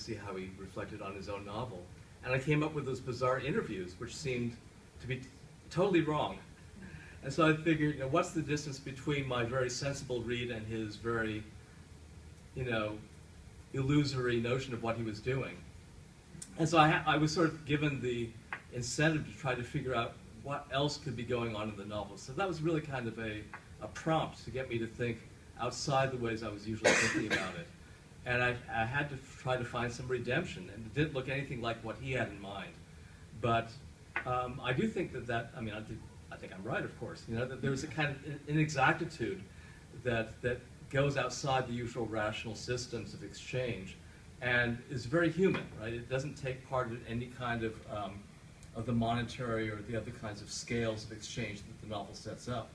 see how he reflected on his own novel. And I came up with those bizarre interviews, which seemed to be totally wrong. And so I figured, you know, what's the distance between my very sensible read and his very, you know, illusory notion of what he was doing? And so I was sort of given the incentive to try to figure out what else could be going on in the novel. So that was really kind of a prompt to get me to think outside the ways I was usually thinking about it. And I had to try to find some redemption, and it didn't look anything like what he had in mind. But I do think that I mean, I think I'm right, of course, you know, that there's a kind of inexactitude that goes outside the usual rational systems of exchange and is very human, right? It doesn't take part in any kind of the monetary or the other kinds of scales of exchange that the novel sets up.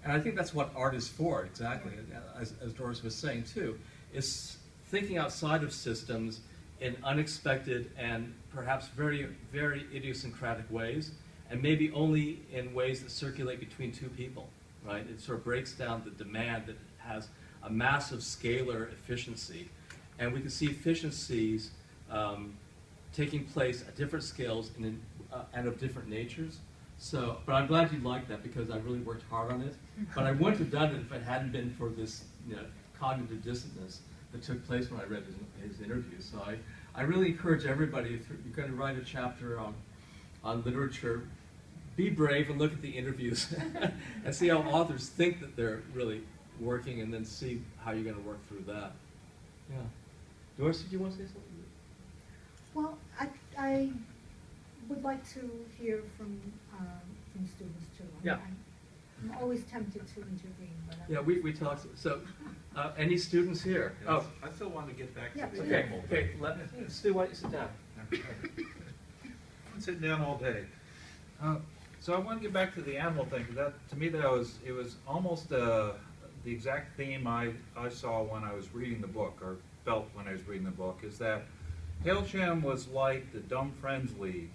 And I think that's what art is for, exactly, as Doris was saying too, is thinking outside of systems in unexpected and perhaps very, very idiosyncratic ways, and maybe only in ways that circulate between two people, right? It sort of breaks down the demand that has a massive scalar efficiency. And we can see efficiencies taking place at different scales and of different natures. So, but I'm glad you liked that because I really worked hard on it. But I wouldn't have done it if it hadn't been for this, you know, cognitive dissonance that took place when I read his interview. So I really encourage everybody, if you're going to write a chapter on literature, be brave and look at the interviews and see how authors think that they're really working, and then see how you're going to work through that. Yeah. Doris, did you want to say something? Well, I would like to hear from students too. Yeah. I'm always tempted to intervene, but yeah, we talked. So, any students here? Yes. Oh, I still want to get back to the okay. animal. Okay. Stu, why don't you sit down? I'm sitting down all day. So I want to get back to the animal thing. That to me, it was almost the exact theme I saw when I was reading the book, or felt when I was reading the book, is that Hailsham was like the Dumb Friends League.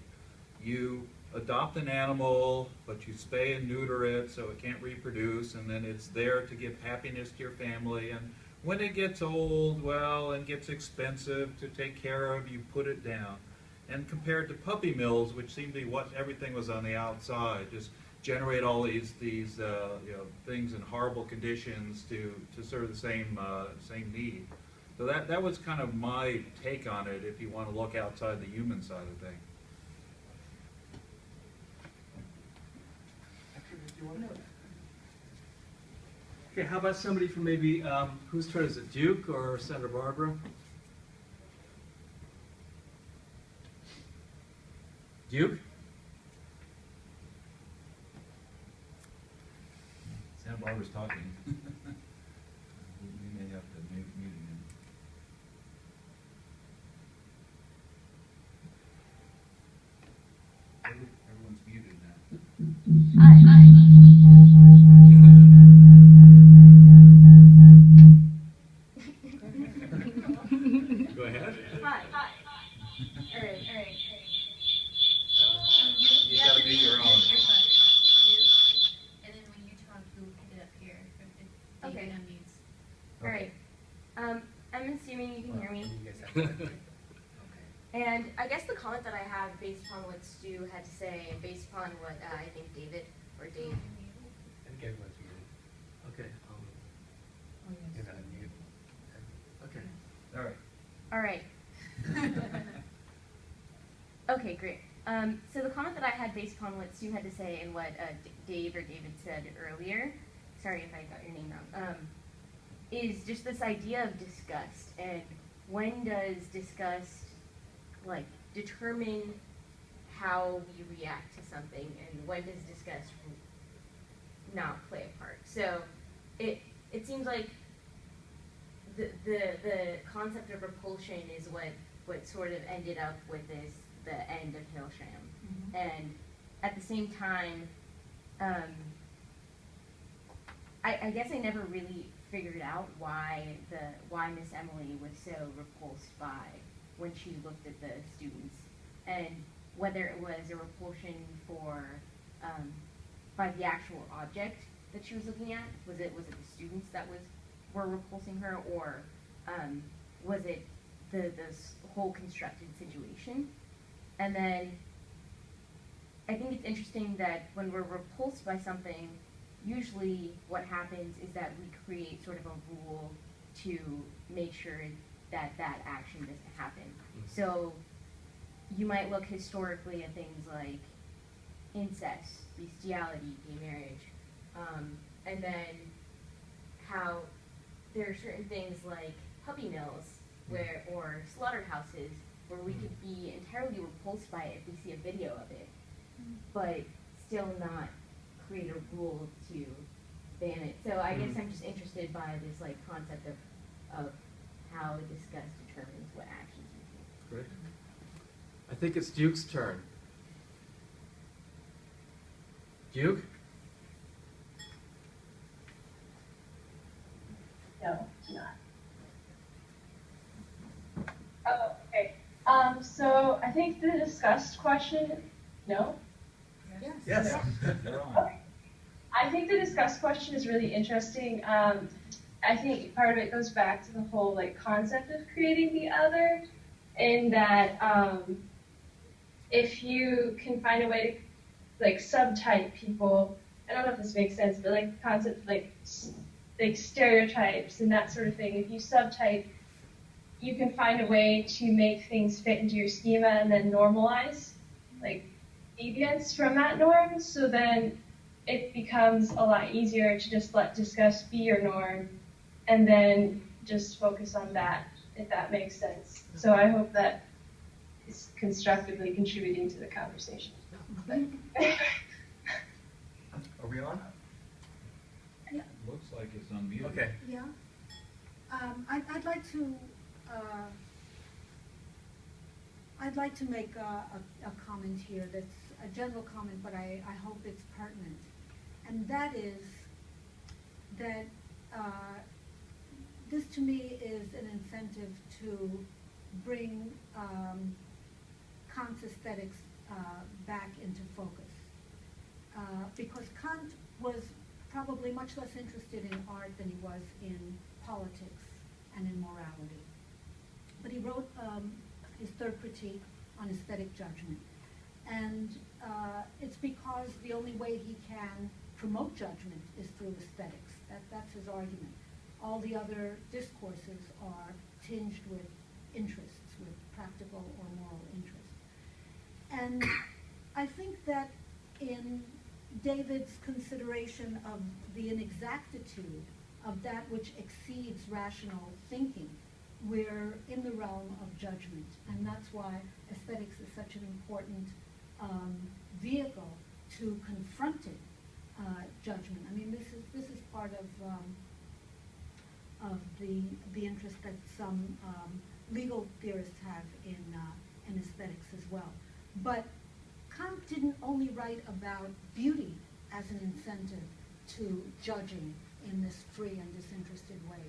You adopt an animal, but you spay and neuter it so it can't reproduce, and then it's there to give happiness to your family. And when it gets old, well, and gets expensive to take care of, you put it down. And compared to puppy mills, which seemed to be what everything was on the outside, just generate all these you know, things in horrible conditions to serve the same need. So that was kind of my take on it, if you want to look outside the human side of things. Okay, how about somebody from maybe, whose turn is it, Duke or Santa Barbara? Duke? Santa Barbara's talking. We may have to mute him. Everyone's muted now. Hi. Go ahead. Hi. All right. You gotta be your own. And then when you talk, you'll pick it up here. Okay. Unmutes. All right. I'm assuming you can hear me. Okay. And I guess the comment that I have, based upon what Stu had to say, and based upon what I think David or Dave. I think everyone's muted. Okay. You're not muted. Okay. All right. All right. Okay, great. So the comment that I had, based upon what Stu had to say and what Dave or David said earlier, sorry if I got your name wrong, is just this idea of disgust, and when does disgust determine how we react to something, and when does disgust not play a part? So it seems like the concept of repulsion is what sort of ended up with the end of Hailsham. Mm-hmm. And at the same time, I guess I never really figured out why Miss Emily was so repulsed by when she looked at the students, and whether it was a repulsion by the actual object that she was looking at. Was it the students that were repulsing her, or was it the whole constructed situation. And then I think it's interesting that when we're repulsed by something, usually what happens is that we create sort of a rule to make sure that that action doesn't happen. So you might look historically at things like incest, bestiality, gay marriage, and then how there are certain things like puppy mills or slaughterhouses where we could be entirely repulsed by it if we see a video of it, but still not create a rule to ban it. So I guess I'm just interested by this like concept of how disgust determines what actions we take. Great. I think it's Duke's turn. Duke? No, not. Oh, okay. So I think the discussed question, no? Yes. You're on. Okay. I think the discussed question is really interesting. I think part of it goes back to the whole like concept of creating the other, in that if you can find a way to like subtype people, I don't know if this makes sense, but like the concept of like stereotypes and that sort of thing. If you subtype, you can find a way to make things fit into your schema and then normalize like deviance from that norm. So then it becomes a lot easier to just let disgust be your norm and then just focus on that, if that makes sense. So I hope that is constructively contributing to the conversation. Are we on? Looks like it's unmuted. Okay. Yeah. I'd like to make a comment here that's a general comment, but I hope it's pertinent. And that is that this to me is an incentive to bring Kant's aesthetics back into focus. Because Kant was probably much less interested in art than he was in politics and in morality. But he wrote his third critique on aesthetic judgment. And it's because the only way he can promote judgment is through aesthetics. That's his argument. All the other discourses are tinged with interests, with practical or moral interests. And I think that in David's consideration of the inexactitude of that which exceeds rational thinking, we're in the realm of judgment, and that's why aesthetics is such an important vehicle to confronting judgment. I mean, this is part of the interest that some legal theorists have in aesthetics as well. But Kant didn't only write about beauty as an incentive to judging in this free and disinterested way.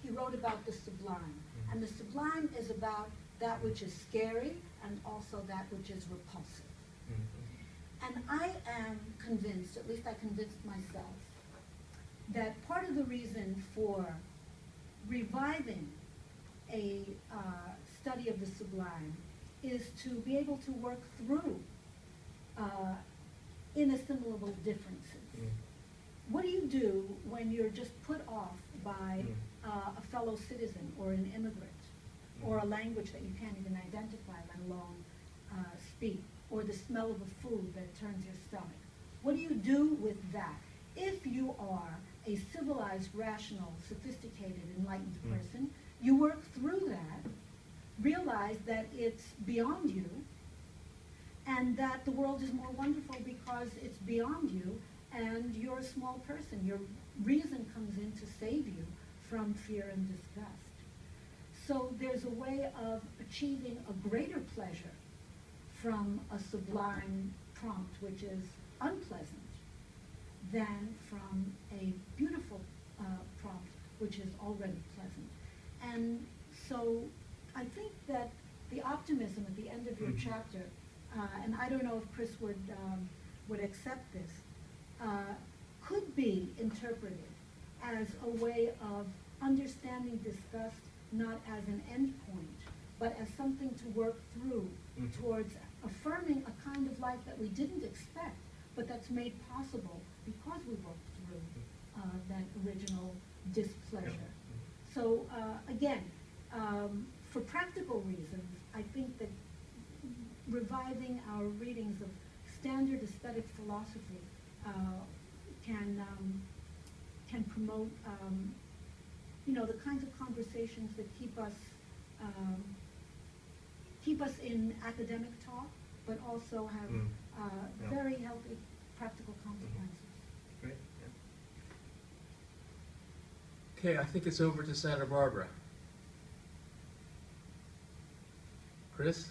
He wrote about the sublime. And the sublime is about that which is scary and also that which is repulsive. And I am convinced, at least I convinced myself, that part of the reason for reviving a study of the sublime is to be able to work through inestimable differences. What do you do when you're just put off by a fellow citizen or an immigrant or a language that you can't even identify, let alone speak, or the smell of a food that turns your stomach? What do you do with that? If you are a civilized, rational, sophisticated, enlightened person, you work through that, realize that it's beyond you, and that the world is more wonderful because it's beyond you, and you're a small person. Your reason comes in to save you from fear and disgust. So there's a way of achieving a greater pleasure from a sublime prompt, which is unpleasant, than from a beautiful prompt, which is already pleasant. And so I think that the optimism at the end of your chapter, and I don't know if Chris would accept this, could be interpreted as a way of understanding disgust not as an end point, but as something to work through towards affirming a kind of life that we didn't expect, but that's made possible because we worked through that original displeasure. So again, for practical reasons, I think that reviving our readings of standard aesthetic philosophy can promote, you know, the kinds of conversations that keep us in academic talk, but also have very healthy practical consequences. Great. Okay, I think it's over to Santa Barbara. Chris?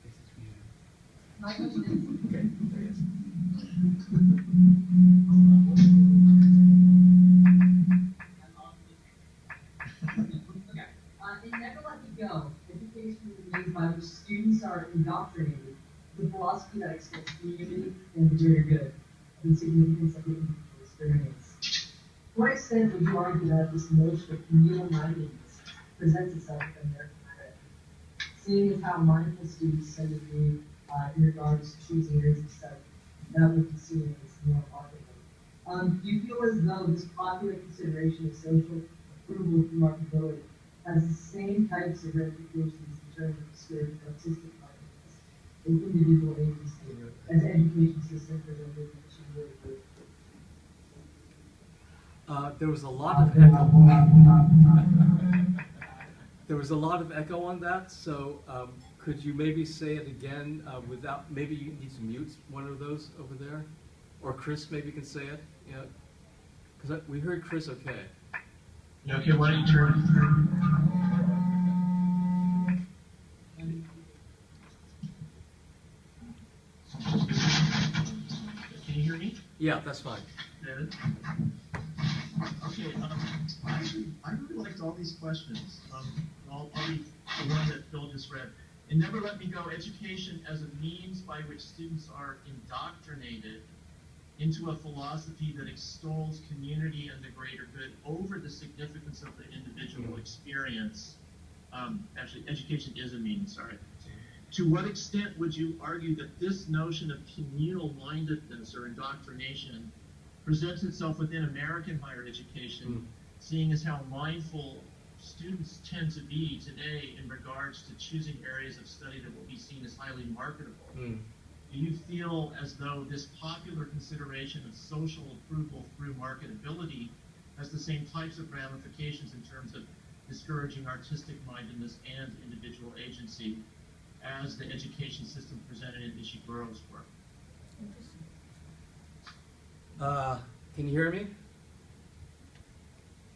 This is for you. Okay, there he is. In Never Let Me Go, education is the means by which students are indoctrinated with a philosophy that expects community and the greater good, and the significance of the individual experience. To what extent would you argue that this notion of communal mindedness presents itself in American higher ed? Seeing as how mindful students tend to be in regards to choosing areas of study, that would be seen as more marketable. Do you feel as though this popular consideration of social approval through marketability has the same types of ramifications in terms of the spirit of artistic mindedness in individual agency as the education system presented in There was a lot of echo. There was a lot of echo on that, so could you maybe say it again without, maybe you need to mute one of those over there? Or Chris maybe can say it, yeah? Because we heard Chris okay. Yeah, okay, why don't you turn Can you hear me? Yeah, that's fine. David? Okay, I really liked all these questions. I'll read the one that Phil just read. In Never Let Me Go, education as a means by which students are indoctrinated into a philosophy that extols community and the greater good over the significance of the individual experience. Actually, education is a means, sorry. To what extent would you argue that this notion of communal mindedness or indoctrination presents itself within American higher education, seeing as how mindful students tend to be today in regards to choosing areas of study that will be seen as highly marketable? Do you feel as though this popular consideration of social approval through marketability has the same types of ramifications in terms of discouraging artistic mindedness and individual agency as the education system presented in Ishiguro's work? Can you hear me?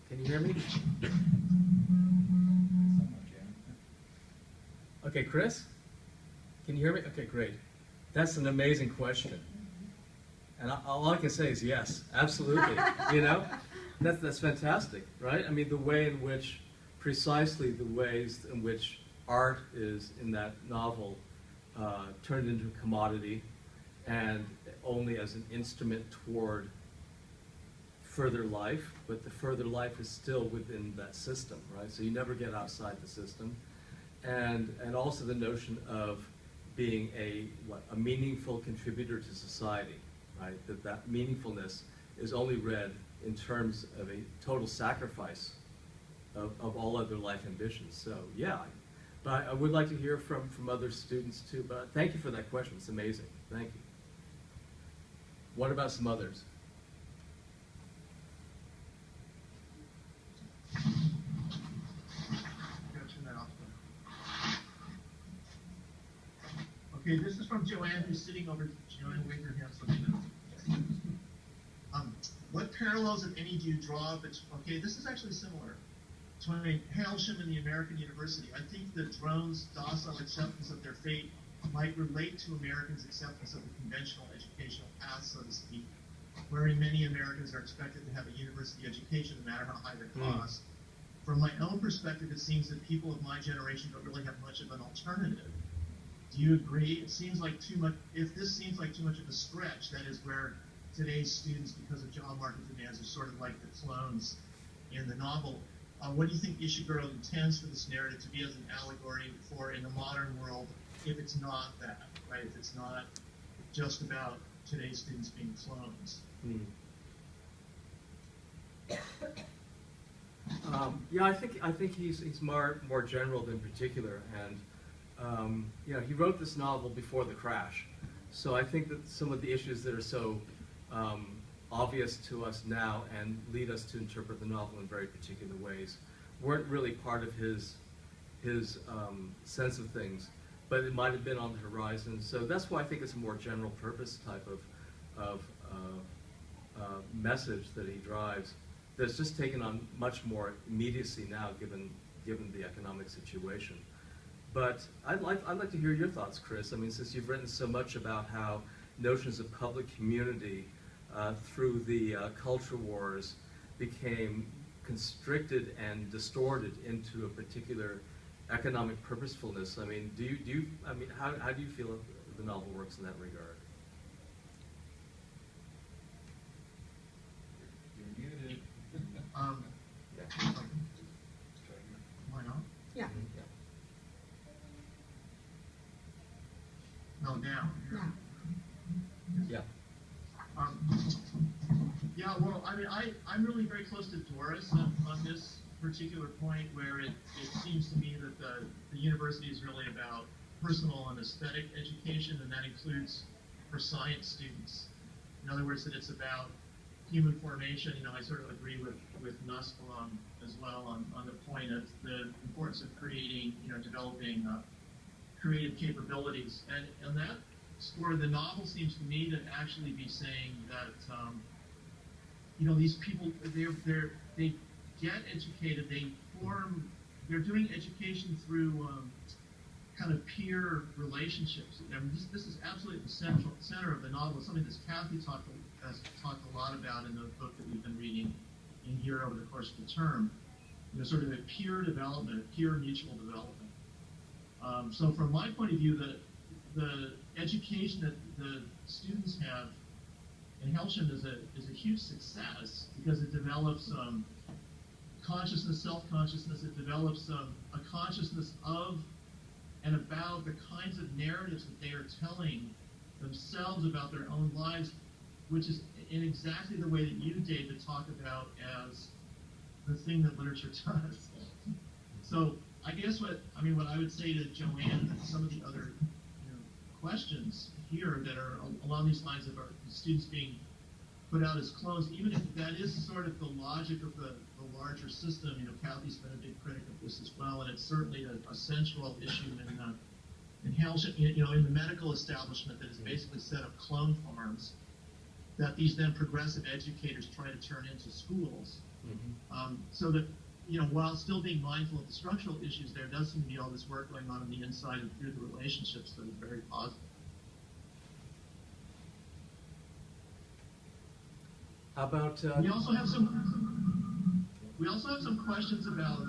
Can you hear me? Okay, Chris? Can you hear me? Okay, great. That's an amazing question. And all I can say is yes, absolutely. You know, that's fantastic, right? I mean, the way in which, precisely the ways in which art is in that novel turned into a commodity and only as an instrument toward further life, but the further life is still within that system, right? So you never get outside the system. And also the notion of being a meaningful contributor to society, right? That meaningfulness is only read in terms of a total sacrifice of all other life ambitions. So yeah, but I would like to hear from other students too, but thank you for that question, it's amazing, thank you. What about some others? Okay, this is from Joanne, who's sitting over. Joanne, wave your hands. What parallels, if any, do you draw? Okay, this is actually similar to Hailsham and the American University. I think that drones' docile acceptance of their fate might relate to Americans' acceptance of the conventional educational path, so to speak, wherein many Americans are expected to have a university education, no matter how high their cost. From my own perspective, it seems that people of my generation don't really have much of an alternative. Do you agree? It seems like too much. If this seems like too much of a stretch, that is where today's students, because of job market demands, are sort of like the clones in the novel. What do you think Ishiguro intends for this narrative to be as an allegory for in the modern world, if it's not that, right? If it's not just about today's students being clones. Yeah, I think he's more general than particular, and you know, he wrote this novel before the crash, so I think that some of the issues that are so obvious to us now and lead us to interpret the novel in very particular ways weren't really part of his sense of things, but it might have been on the horizon. So that's why I think it's a more general purpose type of message that he drives. That's just taken on much more immediacy now, given the economic situation. But I'd like to hear your thoughts, Chris. I mean, since you've written so much about how notions of public community through the culture wars became constricted and distorted into a particular economic purposefulness. I mean, how do you feel the novel works in that regard? You're muted. Why not? Yeah. No, now. Yeah. Yeah. Yeah, well, I mean, I'm really very close to Doris on this particular point, where it seems to me that the university is really about personal and aesthetic education, and that includes for science students. In other words, that it's about human formation. You know, I sort of agree with Nussbaum as well on the point of the importance of creating, you know, developing creative capabilities. And that score, the novel seems to me to actually be saying that, you know, these people, they get educated, they're doing education through kind of peer relationships. I mean, this is absolutely the center of the novel. Something that Kathy has talked a lot about in the book that we've been reading in here over the course of the term. You know, sort of a peer development, a peer mutual development. So from my point of view, the education that the students have in Helshem is a huge success, because it develops consciousness, self-consciousness. It develops a consciousness of and about the kinds of narratives that they are telling themselves about their own lives, which is in exactly the way that you, David, talk about as the thing that literature does. So I guess what I would say to Joanne and some of the other questions here that are along these lines of our students being put out as clones, even if that is sort of the logic of the larger system. You know, Kathy's been a big critic of this as well, and it's certainly a central issue in Helshem, you know, in the medical establishment, that is basically set up clone farms that these then progressive educators try to turn into schools. So that, you know, while still being mindful of the structural issues, there does seem to be all this work going on the inside and through the relationships that is very positive. How about we also have some questions about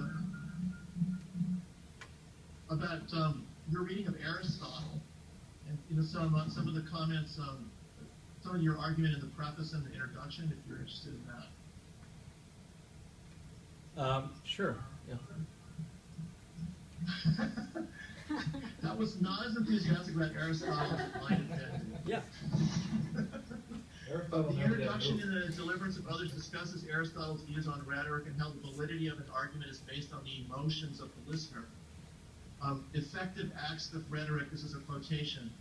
your reading of Aristotle, and you know, some of the comments, some of your argument in the preface and the introduction, if you're interested in that. Sure. Yeah. That was not as enthusiastic about Aristotle as it might have been. Yeah. The introduction in the Deliverance of Others discusses Aristotle's views on rhetoric and how the validity of an argument is based on the emotions of the listener. Effective acts of rhetoric, this is a quotation,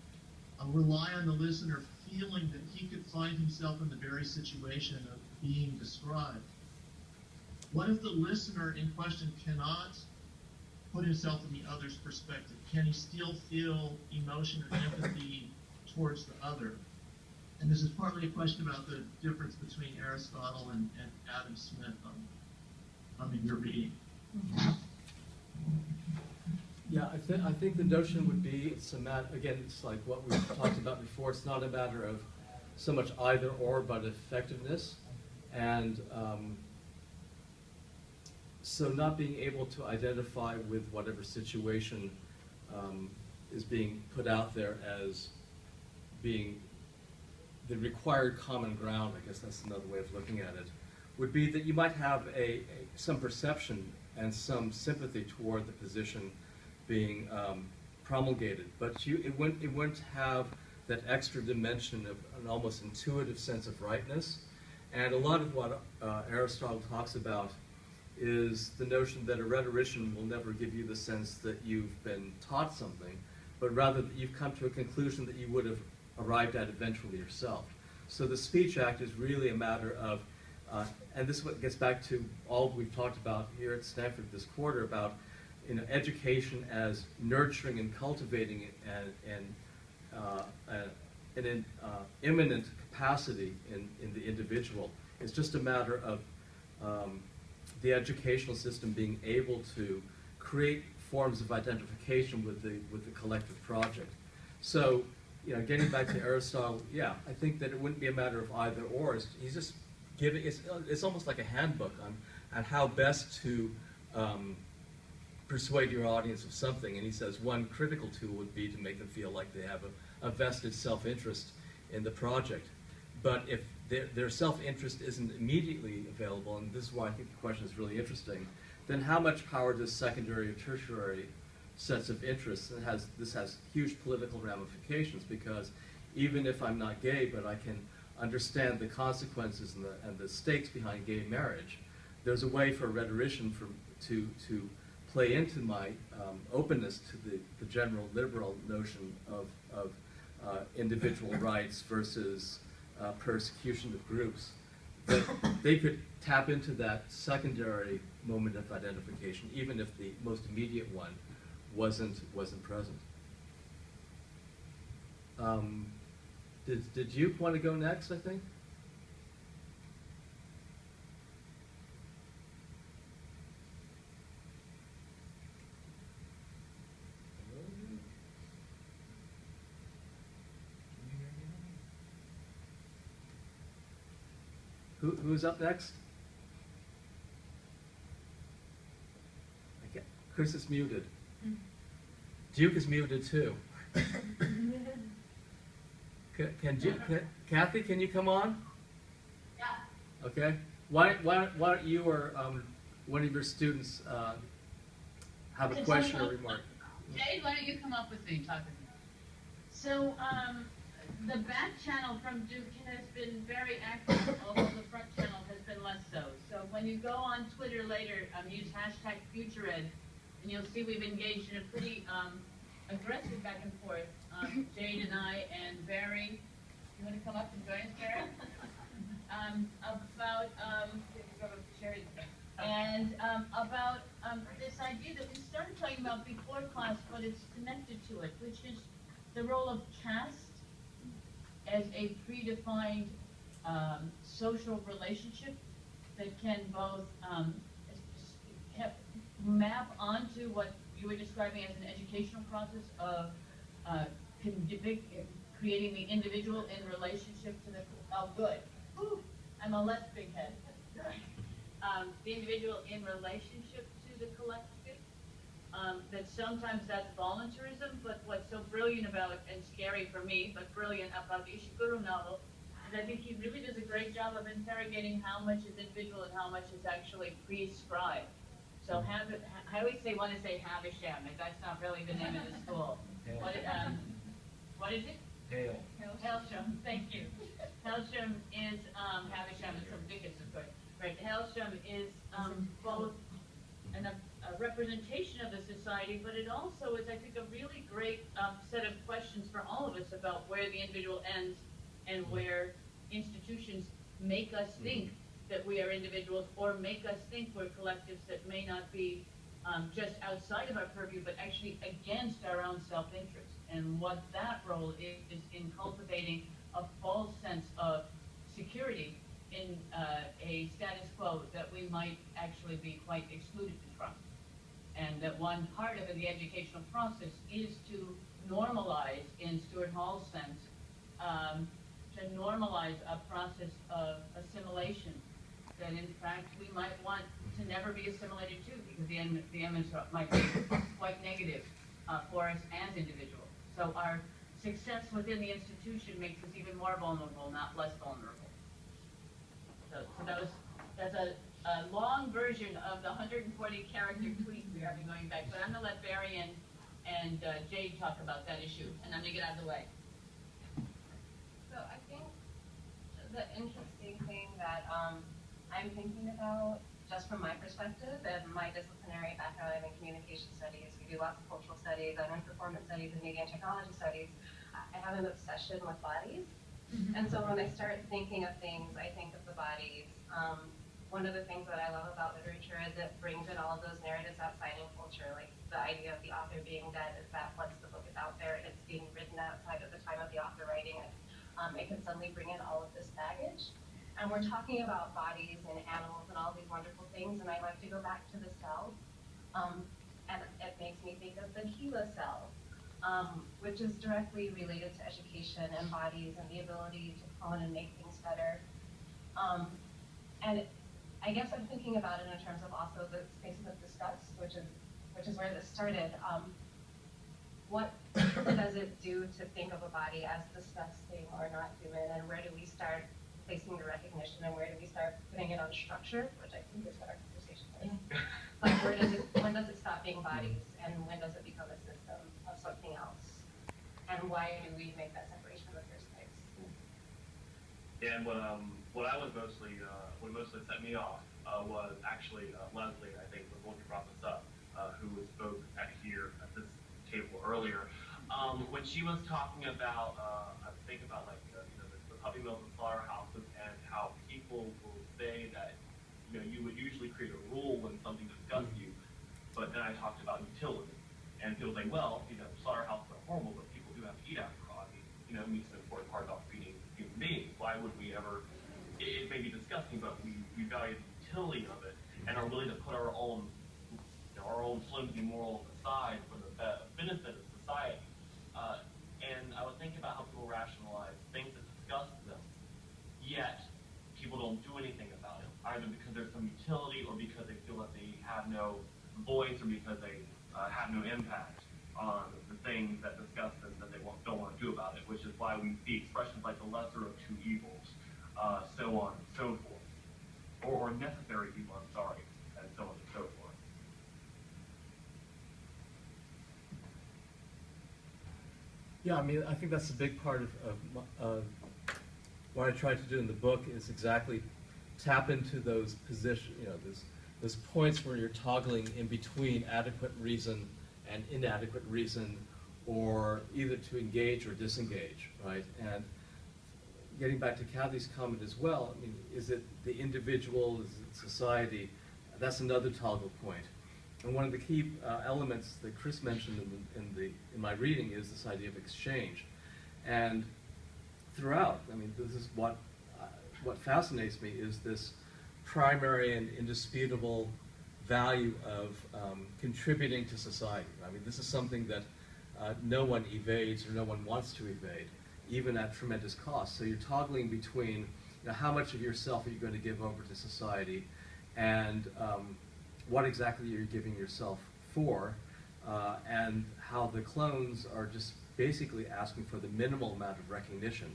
rely on the listener feeling that he could find himself in the very situation of being described. What if the listener in question cannot put himself in the other's perspective? Can he still feel emotion or empathy towards the other? And this is partly a question about the difference between Aristotle and Adam Smith in your reading. Yeah, I think the notion would be, again, it's like what we talked about before. It's not a matter of so much either or, but effectiveness. And so not being able to identify with whatever situation is being put out there as being the required common ground, I guess that's another way of looking at it, would be that you might have some perception and some sympathy toward the position being promulgated, but it wouldn't have that extra dimension of an almost intuitive sense of rightness. And a lot of what Aristotle talks about is the notion that a rhetorician will never give you the sense that you've been taught something, but rather that you've come to a conclusion that you would have arrived at eventually yourself. So the speech act is really a matter of, and this is what gets back to all we've talked about here at Stanford this quarter about education as nurturing and cultivating an imminent capacity in the individual. It's just a matter of the educational system being able to create forms of identification with the collective project. So, getting back to Aristotle, yeah, I think that it wouldn't be a matter of either or. He's just giving, it's almost like a handbook on how best to persuade your audience of something. And he says one critical tool would be to make them feel like they have a vested self-interest in the project. But if their self-interest isn't immediately available, and this is why I think the question is really interesting, then how much power does secondary or tertiary sets of interests? This has huge political ramifications, because even if I'm not gay, but I can understand the consequences and the stakes behind gay marriage, there's a way for a rhetorician to play into my openness to the general liberal notion of individual rights versus persecution of groups, that they could tap into that secondary moment of identification, even if the most immediate one wasn't present. Did you want to go next, I think? Who's up next? Okay. Chris is muted. Duke is muted too. Kathy, can you come on? Yeah. Okay. Why don't you or one of your students have a question or remark? Jade, why don't you come up with me, talk with me? So, the back channel from Duke has been very active, although the front channel has been less so. So when you go on Twitter later, use #FutureEd, and you'll see we've engaged in a pretty aggressive back and forth. Jade and I and Barry, you want to come up and join us, Barry? About this idea that we started talking about before class, but it's connected to it, which is the role of caste as a predefined social relationship that can both map onto what you were describing as an educational process of creating the individual in relationship to the, oh good, ooh, I'm a less big head. The individual in relationship to the collective. That sometimes that's voluntarism, but what's so brilliant about, and scary for me, but brilliant about the Ishiguro novel, is I think he really does a great job of interrogating how much is individual and how much is actually prescribed. So I always want to say Havisham, and that's not really the name of the school. What is it? Hale. Hailsham, thank you. Hailsham is, Havisham is from Dickens, of course. Right, Hailsham is both a representation of the society, but it also is, I think, a really great set of questions for all of us about where the individual ends and where institutions make us think that we are individuals, or make us think we're collectives that may not be just outside of our purview, but actually against our own self-interest, and what that role is in cultivating a false sense of security in a status quo that we might actually be quite excluded from. And that one part of the educational process is to normalize, in Stuart Hall's sense, to normalize a process of assimilation that in fact we might want to never be assimilated to, because the image might be quite negative. for us as individuals. So our success within the institution makes us even more vulnerable, not less vulnerable. So that's a long version of the 140 character tweet we have been going back. But I'm gonna let Barry and Jade talk about that issue, and I'm gonna get out of the way. So I think the interesting thing that I'm thinking about, just from my perspective and my disciplinary background, I'm in communication studies. We do lots of cultural studies. I'm in performance studies and media and technology studies. I have an obsession with bodies. And so when I start thinking of things, I think of the bodies. One of the things that I love about literature is it brings in all of those narratives outside in culture, like the idea of the author being dead is that once the book is out there and it's being written outside at the time of the author writing it, it can suddenly bring in all of this baggage. And we're talking about bodies and animals and all these wonderful things, and I like to go back to the cell. And it makes me think of the HeLa cell, which is directly related to education and bodies and the ability to clone and make things better. And I guess I'm thinking about it in terms of also the spaces of disgust, which is where this started. What does it do to think of a body as disgusting or not human, and where do we start placing the recognition, and where do we start putting it on structure, which I think is what our conversation is. Like when does it stop being bodies, and when does it become a system of something else? And why do we make that separation in the first place? And what I was mostly, what mostly set me off was actually Leslie, I think, was the one who brought this up, who spoke here at this table earlier. When she was talking about, I think about like the puppy mills and slaughterhouses, and how people will say that you would usually create a rule when something disgusts you, but then I talked about utility, and people say, well, slaughterhouses are horrible, but people do have to eat after all. I mean, it means an important part about feeding human beings. Why would we ever? It may be disgusting, but we value the utility of it and are willing to put our own flimsy morals aside for the benefit of society. And I was thinking about how people rationalize things that disgust them, yet people don't do anything about it, either because there's some utility or because they feel that they have no voice, or because they have no impact on the things that disgust them that they don't want to do about it, which is why we see expressions like the lesser of two evils, so on and so forth, or necessary evil, I'm sorry, and so on and so forth. Yeah, I mean, I think that's a big part of what I tried to do in the book is exactly tap into those those points where you're toggling in between adequate reason and inadequate reason, or either to engage or disengage, right? And getting back to Kathy's comment as well, I mean, is it the individual, is it society? That's another toggle point. And one of the key elements that Chris mentioned in my reading is this idea of exchange. And throughout, I mean, this is what fascinates me, is this primary and indisputable value of contributing to society. I mean, this is something that no one evades or no one wants to evade, even at tremendous cost. So you're toggling between how much of yourself are you going to give over to society, and what exactly you're giving yourself for, and how the clones are just basically asking for the minimal amount of recognition,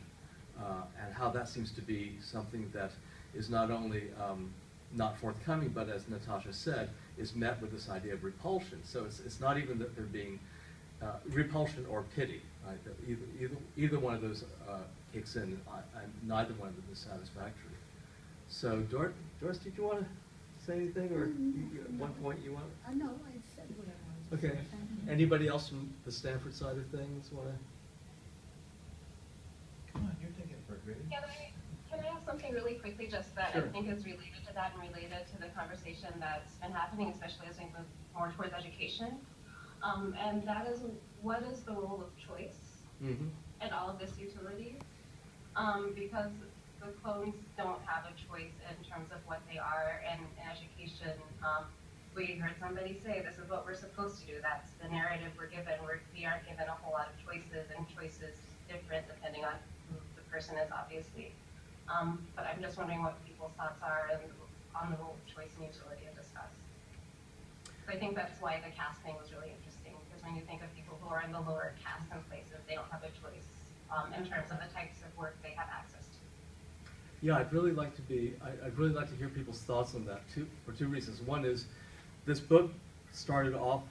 and how that seems to be something that is not only not forthcoming, but as Natasha said, is met with this idea of repulsion. So it's not even that they're being repulsion or pity. Right? Either one of those kicks in, and neither one of them is satisfactory. So Doris, did you want to say anything, or at one point you want? No, I said what I wanted to Okay. say. Anybody else from the Stanford side of things want to? Come on, you're taking it for granted. Can I ask something really quickly, just that Sure. I think is related to that and related to the conversation that's been happening, especially as we move more towards education. And that is, what is the role of choice in all of this utility? Because the clones don't have a choice in terms of what they are, and in education, we heard somebody say, this is what we're supposed to do, that's the narrative we're given. We aren't given a whole lot of choices, and choices different depending on who the person is, obviously. But I'm just wondering what people's thoughts are on the role of choice and utility and discuss. So I think that's why the casting was really interesting, because when you think of people who are in the lower caste and places. They don't have a choice in terms of the types of work they have access to. Yeah, I'd really like to hear people's thoughts on that too, for two reasons. One is, this book started off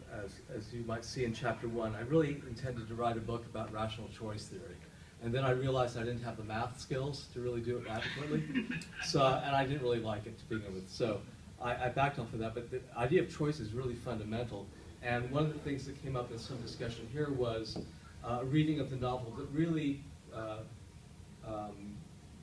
as you might see in chapter 1. I really intended to write a book about rational choice theory. And then I realized I didn't have the math skills to really do it adequately. And I didn't really like it to begin with. So I backed off of that. But the idea of choice is really fundamental. And one of the things that came up in some discussion here was a reading of the novel that really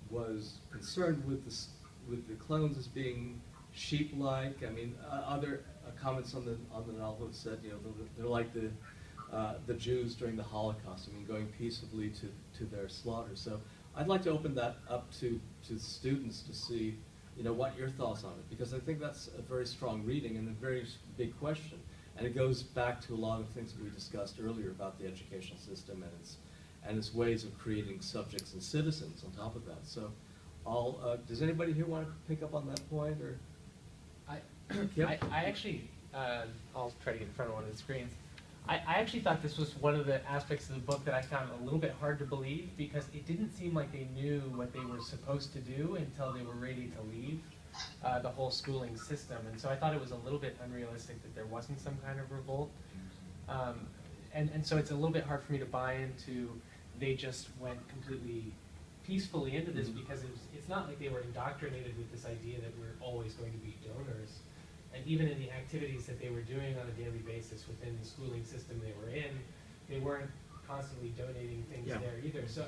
was concerned with the clones as being sheep-like. I mean, other comments on the novel have said, you know, they're like the Jews during the Holocaust. I mean, going peaceably to their slaughter. So I'd like to open that up to students to see, you know, what your thoughts on it, because I think that's a very strong reading and a very big question, and it goes back to a lot of things that we discussed earlier about the educational system and its ways of creating subjects and citizens on top of that. So, does anybody here want to pick up on that point, or? I actually, I'll try to get in front of one of the screens. I actually thought this was one of the aspects of the book that I found a little bit hard to believe, because it didn't seem like they knew what they were supposed to do until they were ready to leave the whole schooling system. And so I thought it was a little bit unrealistic that there wasn't some kind of revolt. And so it's a little bit hard for me to buy into they just went completely peacefully into this, because it's not like they were indoctrinated with this idea that we're always going to be donors. And even in the activities that they were doing on a daily basis within the schooling system they were in, they weren't constantly donating things there either. So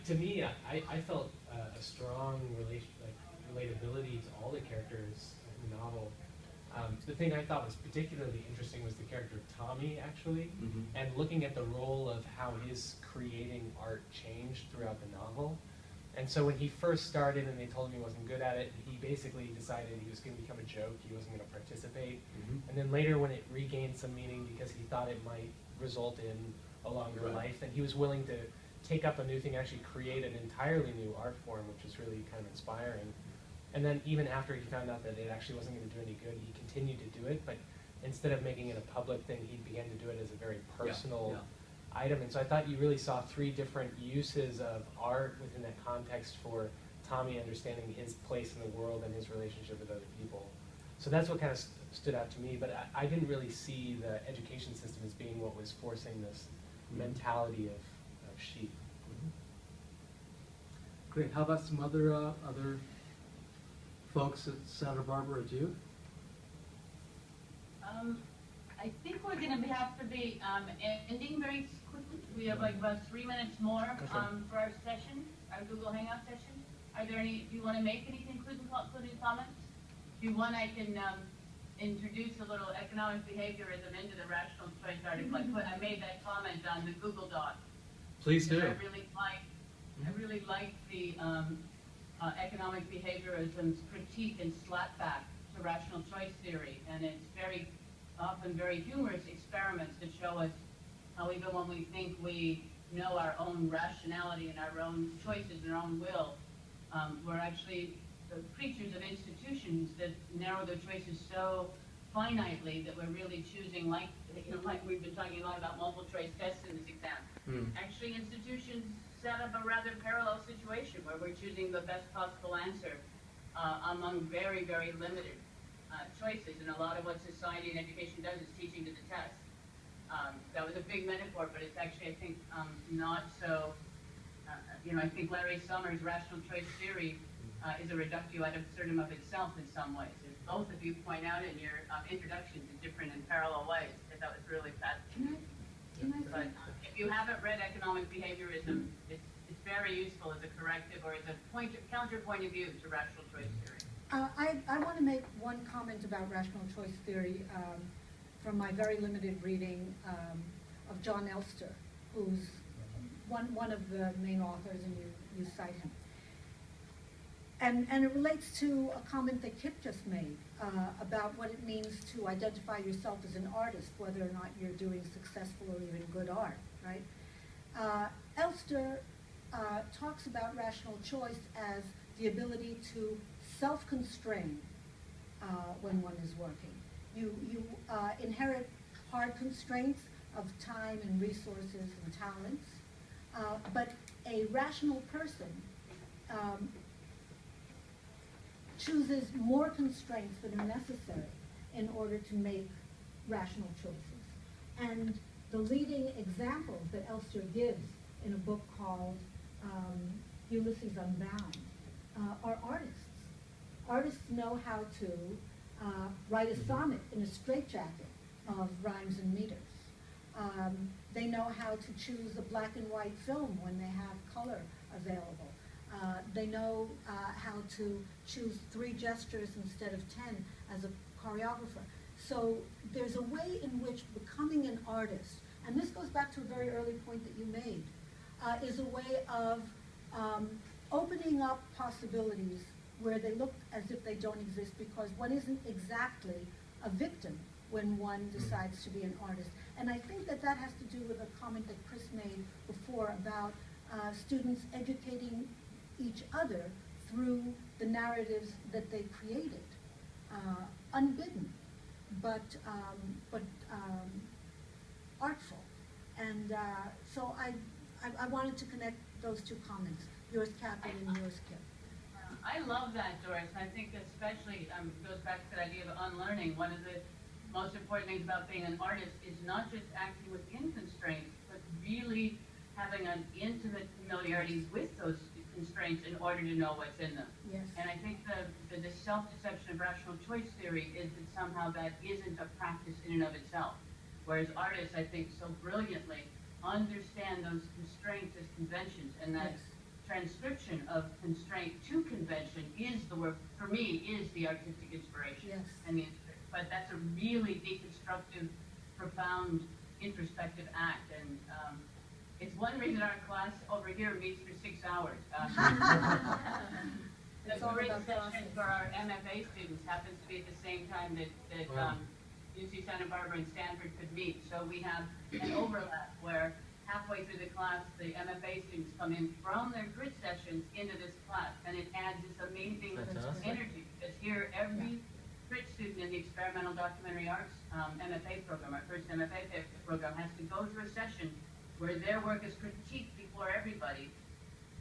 to me, I felt a strong relatability to all the characters in the novel. The thing I thought was particularly interesting was the character of Tommy, actually, and looking at the role of how his creating art changed throughout the novel. And so when he first started and they told him he wasn't good at it, he basically decided he was going to become a joke, he wasn't going to participate. And then later when it regained some meaning because he thought it might result in a longer life, then he was willing to take up a new thing, actually create an entirely new art form, which was really kind of inspiring. And then even after he found out that it actually wasn't going to do any good, he continued to do it, but instead of making it a public thing, he began to do it as a very personal item. And so I thought you really saw three different uses of art within that context for Tommy understanding his place in the world and his relationship with other people. So that's what kind of stood out to me, but I didn't really see the education system as being what was forcing this mentality of sheep. Great. How about some other folks at Santa Barbara, do you? I think we're going to have to be ending very quickly. We have like about 3 minutes more for our session, our Google Hangout session. Are there any, do you want to make anything, including comments? If you want, I can introduce a little economic behaviorism into the rational choice article. I made that comment on the Google Doc. Please do. I really like the economic behaviorism's critique and slapback to rational choice theory, and it's very often very humorous experiments that show us how even when we think we know our own rationality and our own choices and our own will, we're actually the creatures of institutions that narrow their choices so finitely that we're really choosing, like we've been talking a lot about multiple choice tests in this exam. Actually, institutions set up a rather parallel situation where we're choosing the best possible answer among very, very limited choices. And a lot of what society and education does is teaching to the test. That was a big metaphor, but it's actually, I think, not so. I think Larry Sommer's rational choice theory is a reductio ad absurdum of itself in some ways. As both of you point out in your introductions in different and parallel ways. That was really fascinating. But if you haven't read economic behaviorism, it's very useful as a corrective or as a counterpoint of view to rational choice theory. I want to make one comment about rational choice theory from my very limited reading of John Elster, who's one of the main authors, and you cite him. And it relates to a comment that Kip just made about what it means to identify yourself as an artist, whether or not you're doing successful or even good art, right? Elster talks about rational choice as the ability to self-constrain when one is working. You inherit hard constraints of time and resources and talents. But a rational person chooses more constraints than are necessary in order to make rational choices. And the leading examples that Elster gives in a book called Ulysses Unbound are artists. Artists know how to write a sonnet in a straitjacket of rhymes and meters. They know how to choose a black and white film when they have color available. They know how to choose 3 gestures instead of 10 as a choreographer. So there's a way in which becoming an artist, and this goes back to a very early point that you made, is a way of opening up possibilities where they look as if they don't exist, because one isn't exactly a victim when one decides to be an artist. And I think that that has to do with a comment that Chris made before about students educating each other through the narratives that they created, unbidden, but artful. And so I wanted to connect those 2 comments, yours, Catherine, and yours, Kip. I love that, Doris. I think especially goes back to that idea of unlearning. One of the most important things about being an artist is not just acting within constraints, but really having an intimate familiarity with those constraints in order to know what's in them. Yes. And I think the self-deception of rational choice theory is that somehow that isn't a practice in and of itself. Whereas artists, I think, so brilliantly understand those constraints as conventions, and that transcription of constraint to convention is the work, for me, is the artistic inspiration. Yes. I mean, but that's a really deconstructive, profound, introspective act, and it's one reason our class over here meets for 6 hours. The great session for our MFA students happens to be at the same time that UC Santa Barbara and Stanford could meet, so we have an overlap where halfway through the class, the MFA students come in from their grid sessions into this class, and it adds this amazing energy, because here every grid student in the Experimental Documentary Arts MFA program, our first MFA program, has to go through a session where their work is critiqued before everybody,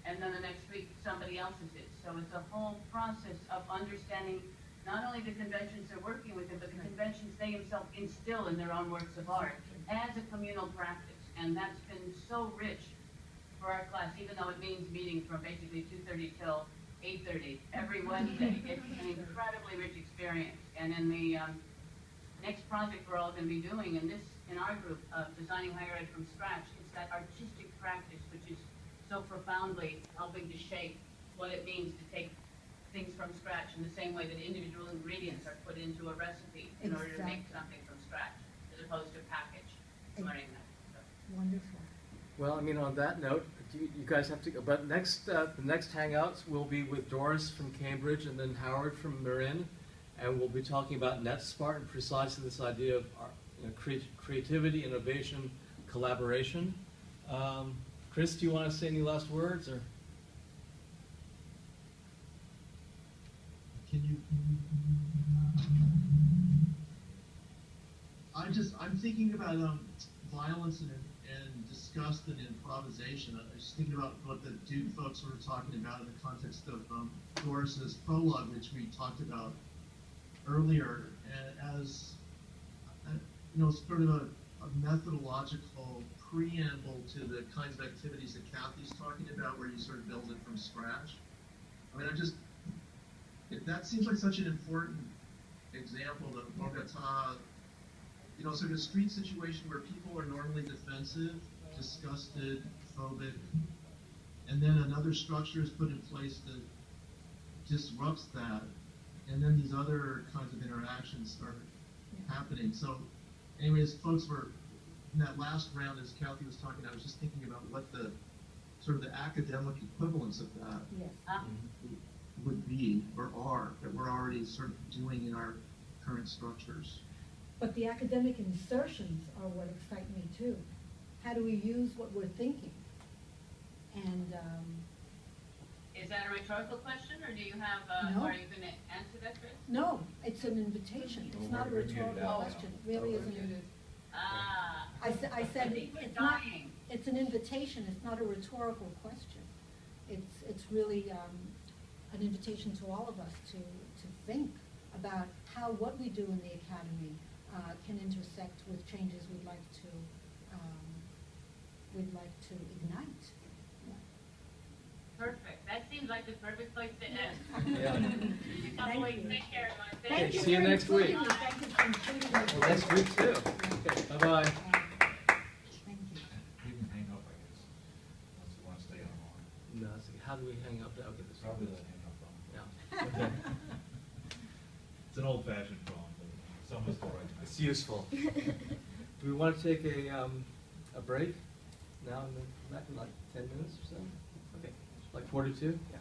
and then the next week somebody else's is. So it's a whole process of understanding not only the conventions they're working with, but the conventions they themselves instill in their own works of art as a communal practice. And that's been so rich for our class, even though it means meeting from basically 2:30 till 8:30 every Wednesday. It's an incredibly rich experience. And in the next project we're all going to be doing in our group of designing higher ed from scratch, it's that artistic practice which is so profoundly helping to shape what it means to take things from scratch in the same way that individual ingredients are put into a recipe in order to make something from scratch, as opposed to package. Learning that. Wonderful. Well, I mean, on that note, you guys have to go. But next, the next Hangouts will be with Doris from Cambridge and then Howard from Marin, and we'll be talking about NetSmart and precisely this idea of creativity, innovation, collaboration. Chris, do you want to say any last words, or? Can you? I'm thinking about violence and disgust and improvisation. I was just thinking about what the Duke folks were talking about in the context of Doris's prologue, which we talked about earlier, as sort of a methodological preamble to the kinds of activities that Kathy's talking about, where you sort of build it from scratch. I mean, that seems like such an important example of Bogota, sort of a street situation where people are normally defensive, disgusted, phobic, and then another structure is put in place that disrupts that, and then these other kinds of interactions start happening. So anyways, folks were, in that last round, as Kathy was talking, I was just thinking about what the sort of the academic equivalence of that would be, or are, that we're already sort of doing in our current structures. But the academic insertions are what excite me too. How do we use what we're thinking? And is that a rhetorical question, or do you have? No. Are you going to answer that, Chris? no, it's an invitation. It's not a rhetorical question. It really isn't. I said, it's not, it's an invitation, it's not a rhetorical question. It's really an invitation to all of us to think about how what we do in the academy can intersect with changes we'd like to ignite. Perfect. That seems like the perfect place to end. Yeah. Take care, Mark. Okay, see you next week. Thank you for including me. Well, next week too. Okay, bye-bye. Thank you. You can hang up, I guess, unless you want to stay on long. No, see, how do we hang up? Okay, this Probably the hang up phone. Yeah. Okay. It's an old-fashioned phone, but someone's still right. It's useful. Do we want to take a break now and then come back in like 10 minutes or so? Okay, like 42? Yeah.